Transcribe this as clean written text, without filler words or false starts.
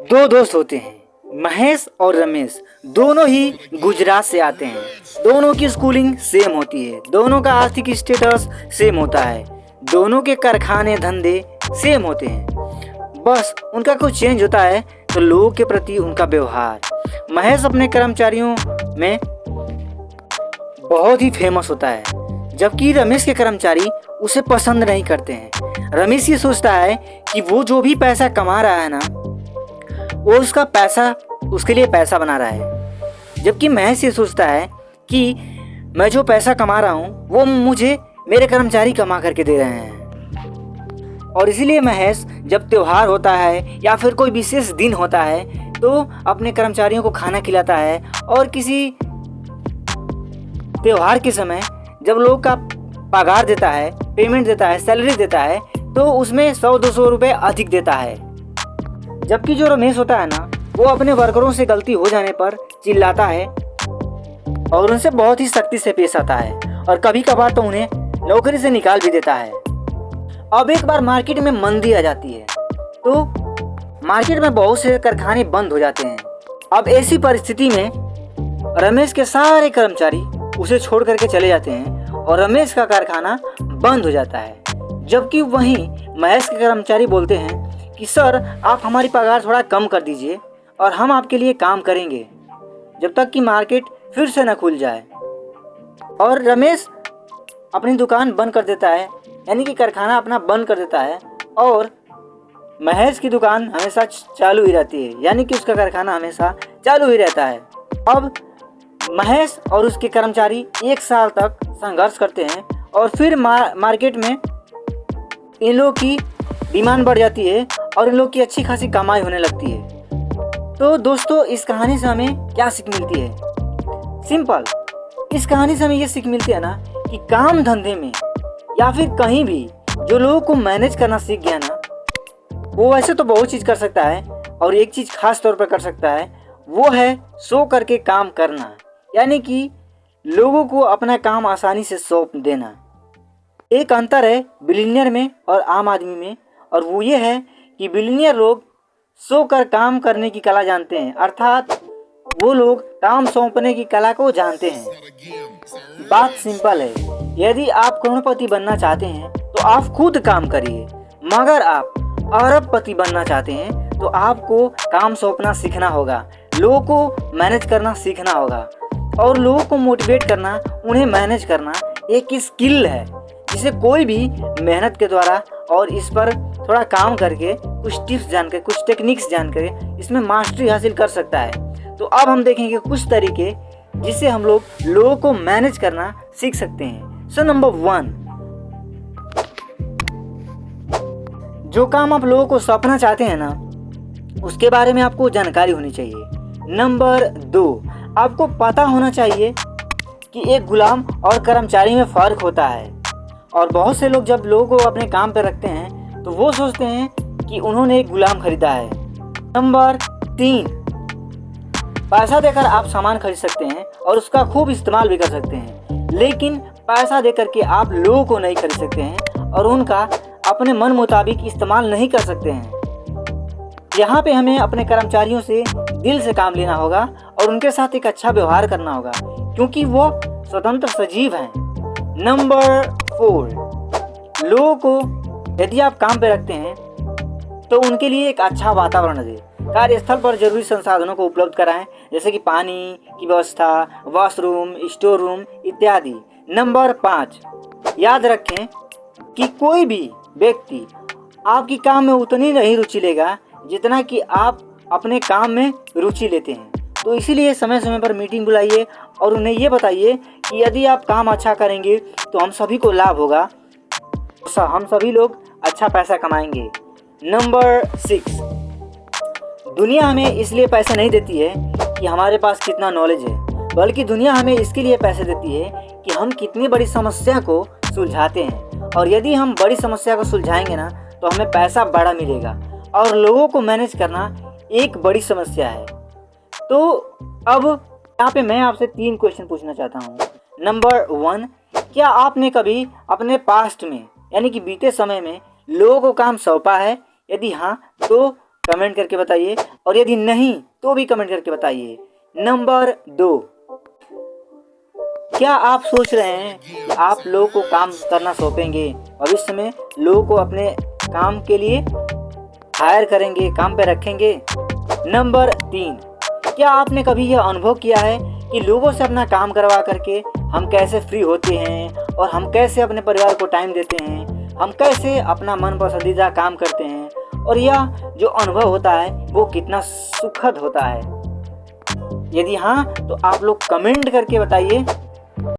दो दोस्त होते हैं, महेश और रमेश। दोनों ही गुजरात से आते हैं। दोनों की स्कूलिंग सेम होती है। दोनों का आर्थिक स्टेटस सेम होता है। दोनों के कारखाने धंधे सेम होते हैं। बस उनका कुछ चेंज होता है तो लोगों के प्रति उनका व्यवहार। महेश अपने कर्मचारियों में बहुत ही फेमस होता है, जबकि रमेश के कर्मचारी उसे पसंद नहीं करते हैं। रमेश ये सोचता है कि वो जो भी पैसा कमा रहा है ना, वो उसका पैसा उसके लिए पैसा बना रहा है, जबकि महेश ये सोचता है कि मैं जो पैसा कमा रहा हूँ वो मुझे मेरे कर्मचारी कमा करके दे रहे हैं। और इसीलिए महेश जब त्योहार होता है या फिर कोई विशेष दिन होता है तो अपने कर्मचारियों को खाना खिलाता है। और किसी त्योहार के समय जब लोग का पगार देता है, पेमेंट देता है, सैलरी देता है, तो उसमें 100-200 रुपये अधिक देता है। जबकि जो रमेश होता है ना, वो अपने वर्करों से गलती हो जाने पर चिल्लाता है और उनसे बहुत ही सख्ती से पेश आता है, और कभी कभार तो उन्हें नौकरी से निकाल भी देता है। अब एक बार मार्केट में मंदी आ जाती है तो मार्केट में बहुत से कारखाने बंद हो जाते हैं। अब ऐसी परिस्थिति में रमेश के सारे कर्मचारी उसे छोड़ करके चले जाते हैं और रमेश का कारखाना बंद हो जाता है। जबकि वहीं महेश के कर्मचारी बोलते हैं कि सर, आप हमारी पगार थोड़ा कम कर दीजिए और हम आपके लिए काम करेंगे जब तक कि मार्केट फिर से न खुल जाए। और रमेश अपनी दुकान बंद कर देता है, यानी कि कारखाना अपना बंद कर देता है, और महेश की दुकान हमेशा चालू ही रहती है, यानी कि उसका कारखाना हमेशा चालू ही रहता है। अब महेश और उसके कर्मचारी 1 साल तक संघर्ष करते हैं और फिर मार्केट में इन लोगों की डिमांड बढ़ जाती है और इन लोग की अच्छी खासी कमाई होने लगती है। तो दोस्तों, इस कहानी से हमें क्या सीख मिलती है? सिंपल, इस कहानी से हमें ये सीख मिलती है ना कि काम धंधे में या फिर कहीं भी जो लोगों को मैनेज करना सीख गया ना, वो वैसे तो बहुत चीज़ कर सकता है, और एक चीज़ खास तौर पर कर सकता है, वो है सो करके काम करना, यानी कि लोगों को अपना काम आसानी से सौंप देना। एक अंतर है बिलियनियर में और आम आदमी में, और वो ये है कि बिलियनियर लोग सो कर काम करने की कला जानते हैं, अर्थात वो लोग काम सौंपने की कला को जानते हैं। बात सिंपल है, यदि आप करोड़पति बनना चाहते हैं तो आप खुद काम करिए, मगर आप अरबपति बनना चाहते हैं तो आपको काम सौंपना सीखना होगा, लोगों को मैनेज करना सीखना होगा। और लोगों को मोटिवेट करना, उन्हें मैनेज करना एक स्किल है जिसे कोई भी मेहनत के द्वारा और इस पर थोड़ा काम करके, कुछ टिप्स जानकर, कुछ टेक्निक्स जानकर इसमें मास्टरी हासिल कर सकता है। तो अब हम देखेंगे कुछ तरीके जिससे हम लोग लोगों को मैनेज करना सीख सकते हैं। सो नंबर 1, जो काम आप लोगों को सौंपना चाहते हैं ना, उसके बारे में आपको जानकारी होनी चाहिए। नंबर 2, आपको पता होना चाहिए कि एक गुलाम और कर्मचारी में फ़र्क होता है। और बहुत से लोग जब लोगों को अपने काम पर रखते हैं तो वो सोचते हैं कि उन्होंने एक गुलाम खरीदा है। नंबर 3, पैसा देकर आप सामान खरीद सकते हैं और उसका खूब इस्तेमाल भी कर सकते हैं, लेकिन पैसा देकर के आप लोगों को नहीं खरीद सकते हैं और उनका अपने मन मुताबिक इस्तेमाल नहीं कर सकते हैं। यहाँ पे हमें अपने कर्मचारियों से दिल से काम लेना होगा और उनके साथ एक अच्छा व्यवहार करना होगा, क्योंकि वो स्वतंत्र सजीव हैं। नंबर 4, लोगों को यदि आप काम पे रखते हैं तो उनके लिए एक अच्छा वातावरण दें। कार्यस्थल पर जरूरी संसाधनों को उपलब्ध कराएं, जैसे कि पानी की व्यवस्था, वॉशरूम, स्टोर रूम इत्यादि। नंबर 5, याद रखें कि कोई भी व्यक्ति आपकी काम में उतनी नहीं रुचि लेगा जितना कि आप अपने काम में रुचि लेते हैं। तो इसीलिए समय समय पर मीटिंग बुलाइए और उन्हें ये बताइए कि यदि आप काम अच्छा करेंगे तो हम सभी को लाभ होगा, हम सभी लोग अच्छा पैसा कमाएंगे। नंबर 6, दुनिया हमें इसलिए पैसे नहीं देती है कि हमारे पास कितना नॉलेज है, बल्कि दुनिया हमें इसके लिए पैसे देती है कि हम कितनी बड़ी समस्या को सुलझाते हैं। और यदि हम बड़ी समस्या को सुलझाएंगे ना तो हमें पैसा बड़ा मिलेगा, और लोगों को मैनेज करना एक बड़ी समस्या है। तो अब यहाँ पे मैं आपसे 3 क्वेश्चन पूछना चाहता हूँ। नंबर 1, क्या आपने कभी अपने पास्ट में, यानी कि बीते समय में, लोगों को काम सौंपा है? यदि हाँ, तो कमेंट करके बताइए, और यदि नहीं तो भी कमेंट करके बताइए। नंबर 2, क्या आप सोच रहे हैं कि आप लोगों को काम करना सौंपेंगे, भविष्य में लोगों को अपने काम के लिए हायर करेंगे, काम पे रखेंगे? नंबर 3, क्या आपने कभी यह अनुभव किया है कि लोगों से अपना काम करवा करके हम कैसे फ्री होते हैं और हम कैसे अपने परिवार को टाइम देते हैं, हम कैसे अपना मन पसंदीदा काम करते हैं, और यह जो अनुभव होता है वो कितना सुखद होता है? यदि हाँ तो आप लोग कमेंट करके बताइए।